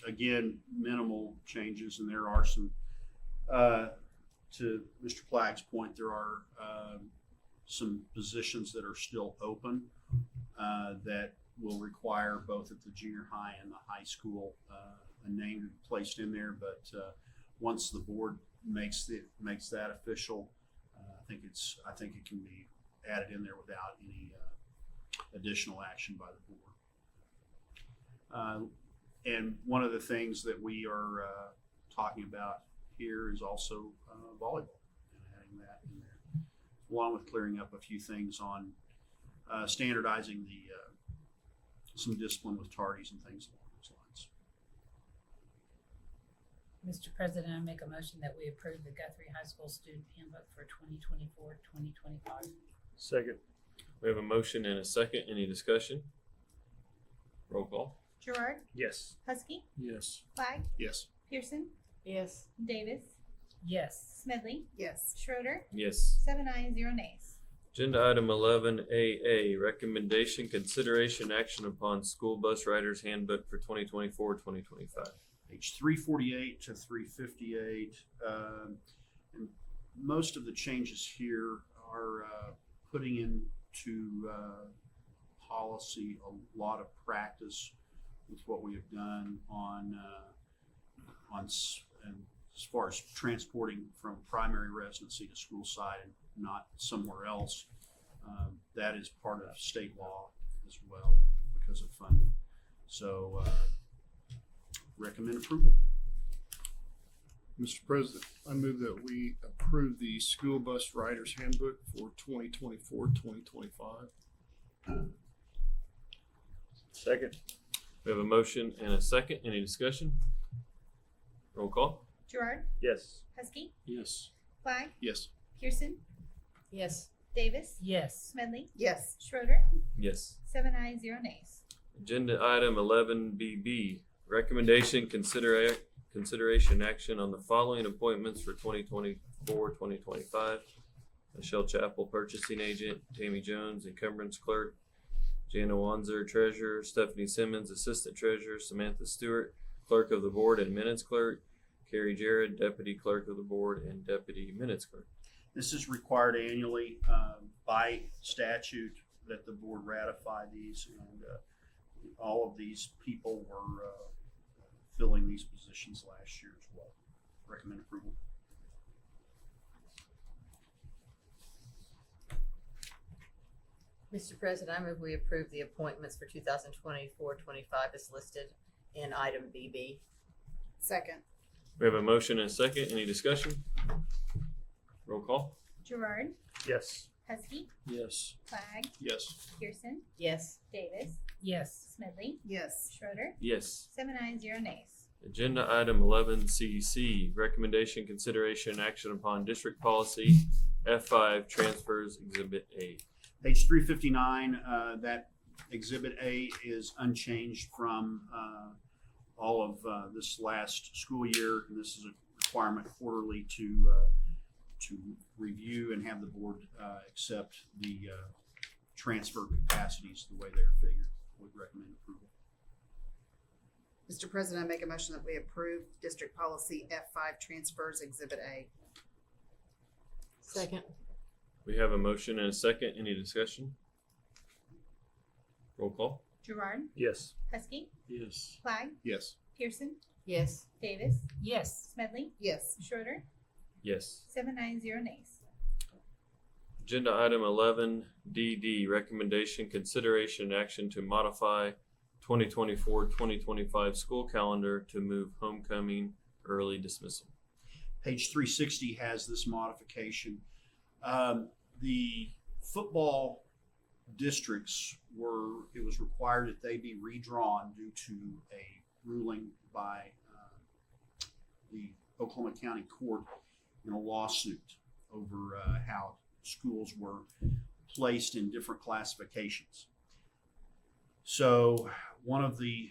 Again, minimal changes, and there are some, to Mr. Plack's point, there are some positions that are still open that will require both at the junior high and the high school a name to be placed in there. But once the board makes that official, I think it can be added in there without any additional action by the board. And one of the things that we are talking about here is also volleyball, and adding that in there, along with clearing up a few things on standardizing the some discipline with tardies and things along those lines. Mr. President, I make a motion that we approve the Guthrie High School Student Handbook for 2024-2025. Second. We have a motion and a second. Any discussion? Roll call. Gerard, Yes. Husky, Yes. Clyde, Yes. Pearson, Yes. Davis, Yes. Smedley, Yes. Schroeder, Yes. 7 ayes, 0 nays. Agenda item 11AA, recommendation, consideration, action upon School Bus Riders Handbook for 2024-2025. Page 348 to 358. And most of the changes here are putting into policy a lot of practice with what we have done on and as far as transporting from primary residency to school side and not somewhere else. That is part of state law as well because of funding. So recommend approval. Mr. President, I move that we approve the School Bus Riders Handbook for 2024-2025. Second. We have a motion and a second. Any discussion? Roll call. Gerard, Yes. Husky, Yes. Clyde, Yes. Pearson, Yes. Davis, Yes. Smedley, Yes. Schroeder, Yes. 7 ayes, 0 nays. Agenda item 11BB, recommendation, consideration, action on the following appointments for 2024-2025. Michelle Chappell, purchasing agent; Tammy Jones, encumbrance clerk; Jana Wanzer, treasurer; Stephanie Simmons, assistant treasurer; Samantha Stewart, clerk of the board and minutes clerk; Carrie Jarrett, deputy clerk of the board and deputy minutes clerk. This is required annually by statute that the board ratify these, and all of these people were filling these positions last year as well. Recommend approval. Mr. President, I move we approve the appointments for 2024-25 as listed in item BB. Second. We have a motion and a second. Any discussion? Roll call. Gerard, Yes. Husky, Yes. Clyde, Yes. Pearson, Yes. Davis, Yes. Smedley, Yes. Schroeder, Yes. 7 ayes, 0 nays. Agenda item 11CC, recommendation, consideration, and action upon district policy F5 transfers exhibit A. Page 359, that exhibit A is unchanged from all of this last school year. And this is a requirement quarterly to review and have the board accept the transfer capacities the way they're figured. Would recommend approval. Mr. President, I make a motion that we approve district policy F5 transfers exhibit A. Second. We have a motion and a second. Any discussion? Roll call. Gerard, Yes. Husky, Yes. Clyde, Yes. Pearson, Yes. Davis, Yes. Smedley, Yes. Schroeder, Yes. 7 ayes, 0 nays. Agenda item 11DD, recommendation, consideration, and action to modify 2024-2025 school calendar to move homecoming early dismissal. Page 360 has this modification. The football districts it was required that they be redrawn due to a ruling by the Oklahoma County Court in a lawsuit over how schools were placed in different classifications. So one of the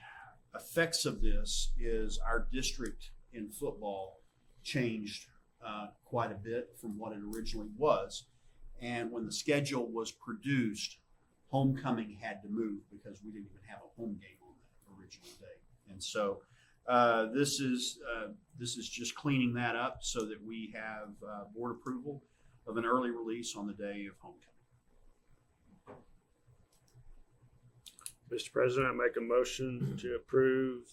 effects of this is our district in football changed quite a bit from what it originally was. And when the schedule was produced, homecoming had to move because we didn't even have a home game on that original day. And so this is just cleaning that up so that we have board approval of an early release on the day of homecoming. Mr. President, I make a motion to approve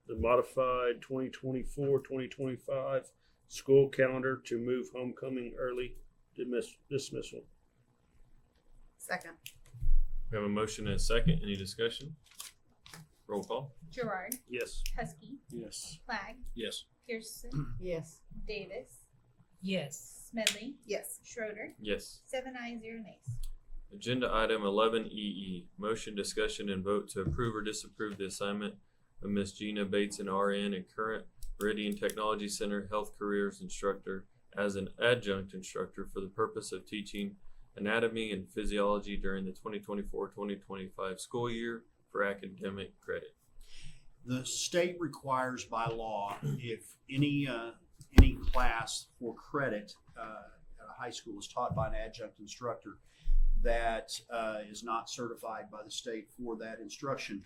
the modified 2024-2025 school calendar to move homecoming early dismissal. Second. We have a motion and a second. Any discussion? Roll call. Gerard, Yes. Husky, Yes. Flagg, Yes. Pearson, Yes. Davis, Yes. Smedley, Yes. Schroeder, Yes. 7 ayes, 0 nays. Agenda item 11EE, motion, discussion, and vote to approve or disapprove the assignment of Miss Gina Bates, an RN and current Meridian Technology Center Health Careers Instructor, as an adjunct instructor for the purpose of teaching anatomy and physiology during the 2024-2025 school year for academic credit. The state requires by law if any class for credit at a high school is taught by an adjunct instructor that is not certified by the state for that instruction,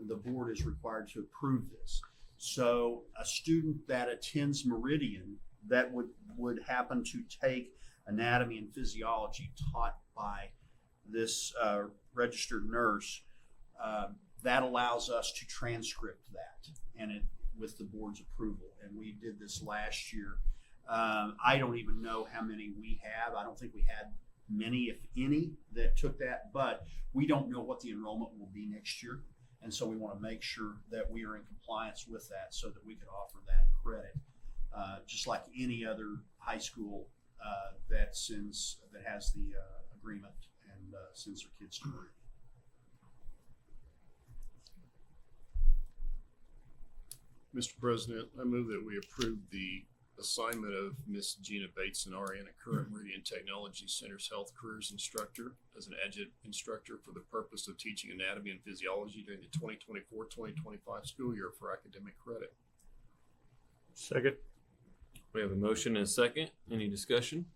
the board is required to approve this. So a student that attends Meridian that would happen to take anatomy and physiology taught by this registered nurse, that allows us to transcript that and with the board's approval. And we did this last year. I don't even know how many we have. I don't think we had many, if any, that took that, but we don't know what the enrollment will be next year. And so we want to make sure that we are in compliance with that so that we can offer that credit, just like any other high school that has the agreement and sends their kids to Meridian. Mr. President, I move that we approve the assignment of Miss Gina Bates, an RN at current Meridian Technology Center's Health Careers Instructor, as an adjunct instructor for the purpose of teaching anatomy and physiology during the 2024-2025 school year for academic credit. Second. We have a motion and a second. Any discussion?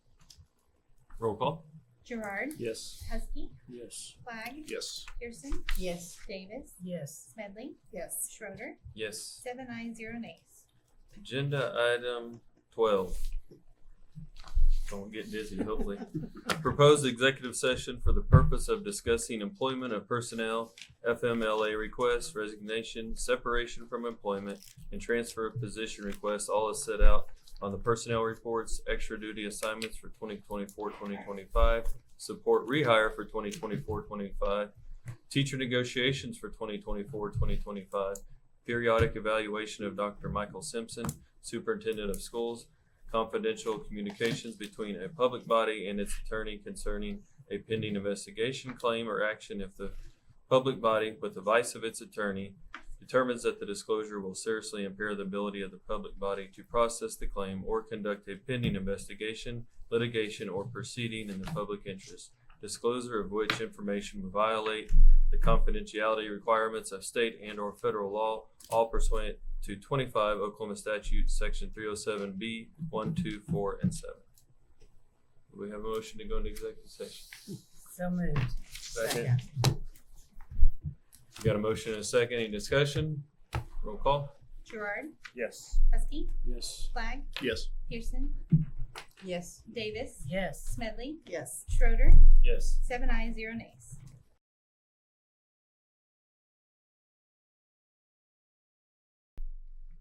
Roll call. Gerard, Yes. Husky, Yes. Flagg, Yes. Pearson, Yes. Davis, Yes. Smedley, Yes. Schroeder, Yes. 7 ayes, 0 nays. Agenda item 12. Don't get dizzy, hopefully. Proposed executive session for the purpose of discussing employment of personnel, FMLA requests, resignation, separation from employment, and transfer of position requests, all as set out on the personnel reports, extra duty assignments for 2024-2025, support rehire for 2024-25, teacher negotiations for 2024-2025, periodic evaluation of Dr. Michael Simpson, superintendent of schools, confidential communications between a public body and its attorney concerning a pending investigation, claim, or action if the public body, with advice of its attorney, determines that the disclosure will seriously impair the ability of the public body to process the claim or conduct a pending investigation, litigation, or proceeding in the public interest, disclosure of which information will violate the confidentiality requirements of state and or federal law, all pursuant to 25 Oklahoma Statute Section 307B, 1, 2, 4, and 7. Do we have a motion to go into executive session? So moved. Second. We got a motion and a second. Any discussion? Roll call. Gerard, Yes. Husky, Yes. Flagg, Yes. Pearson, Yes. Davis, Yes. Smedley, Yes. Schroeder, Yes. 7 ayes, 0 nays.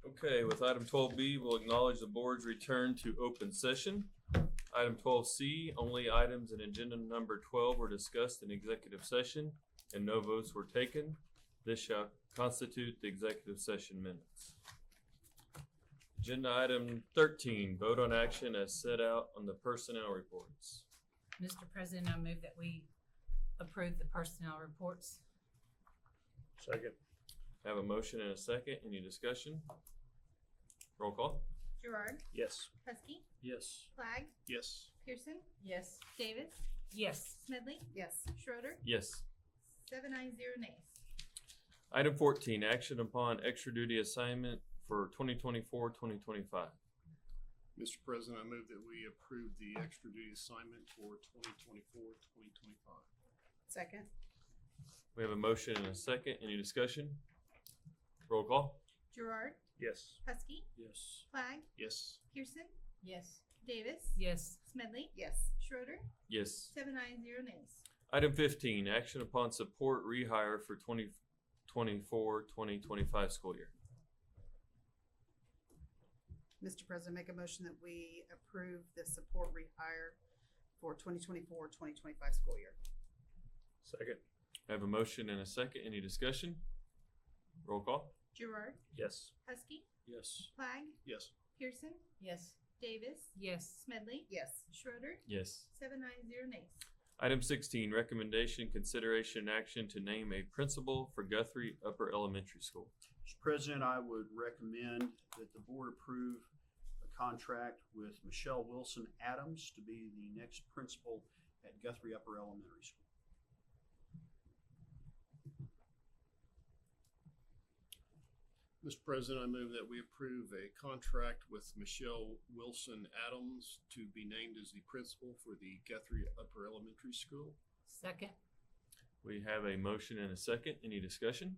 Okay, with item 12B, we'll acknowledge the board's return to open session. Item 12C, only items in agenda number 12 were discussed in executive session and no votes were taken. This shall constitute the executive session minutes. Agenda item 13, vote on action as set out on the personnel reports. Mr. President, I move that we approve the personnel reports. Second. Have a motion and a second. Any discussion? Roll call. Gerard, Yes. Husky, Yes. Flag, Yes. Pearson, Yes. Davis, Yes. Smedley, Yes. Schroeder, Yes. 7 ayes, 0 nays. Item 14, action upon extra duty assignment for 2024-2025. Mr. President, I move that we approve the extra duty assignment for 2024-2025. Second. We have a motion and a second. Any discussion? Roll call. Gerard, Yes. Husky, Yes. Flag, Yes. Pearson, Yes. Davis, Yes. Smedley, Yes. Schroeder, Yes. 7 ayes, 0 nays. Item 15, action upon support rehire for 2024-2025 school year. Mr. President, make a motion that we approve the support rehire for 2024-2025 school year. Second. I have a motion and a second. Any discussion? Roll call. Gerard, Yes. Husky, Yes. Flag, Yes. Pearson, Yes. Davis, Yes. Smedley, Yes. Schroeder, Yes. 7 ayes, 0 nays. Item 16, recommendation, consideration, and action to name a principal for Guthrie Upper Elementary School. Mr. President, I would recommend that the board approve a contract with Michelle Wilson Adams to be the next principal at Guthrie Upper Elementary School. Mr. President, I move that we approve a contract with Michelle Wilson Adams to be named as the principal for the Guthrie Upper Elementary School. Second. We have a motion and a second. Any discussion?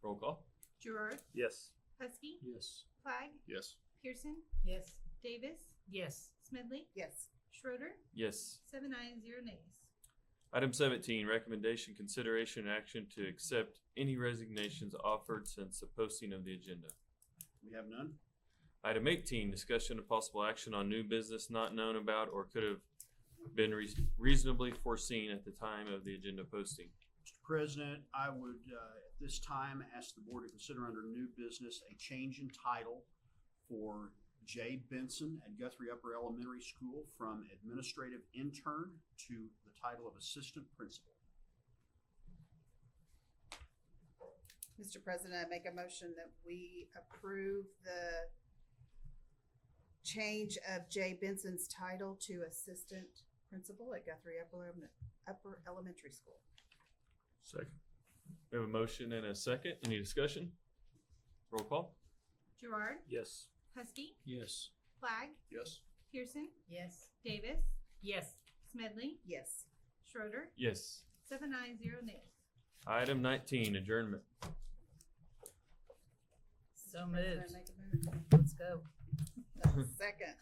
Roll call. Gerard, Yes. Husky, Yes. Flag, Yes. Pearson, Yes. Davis, Yes. Smedley, Yes. Schroeder, Yes. 7 ayes, 0 nays. Item 17, recommendation, consideration, and action to accept any resignations offered since the posting of the agenda. We have none. Item 18, discussion of possible action on new business not known about or could have been reasonably foreseen at the time of the agenda posting. Mr. President, I would at this time ask the board to consider under new business a change in title for Jay Benson at Guthrie Upper Elementary School from administrative intern to the title of assistant principal. Mr. President, I make a motion that we approve the change of Jay Benson's title to assistant principal at Guthrie Upper Elementary School. Second. We have a motion and a second. Any discussion? Roll call. Gerard, Yes. Husky, Yes. Flag, Yes. Pearson, Yes. Davis, Yes. Smedley, Yes. Schroeder, Yes. 7 ayes, 0 nays. Item 19, adjournment. So President, moved. I make a motion. Let's go. Second.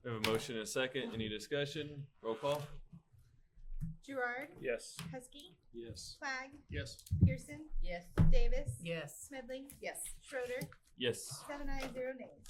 We have a motion and a second. Any discussion? Roll call. Gerard, Yes. Husky, Yes. Flag, Yes. Pearson, Yes. Davis, Yes. Smedley, Yes. Schroeder, Yes. 7 ayes, 0 nays.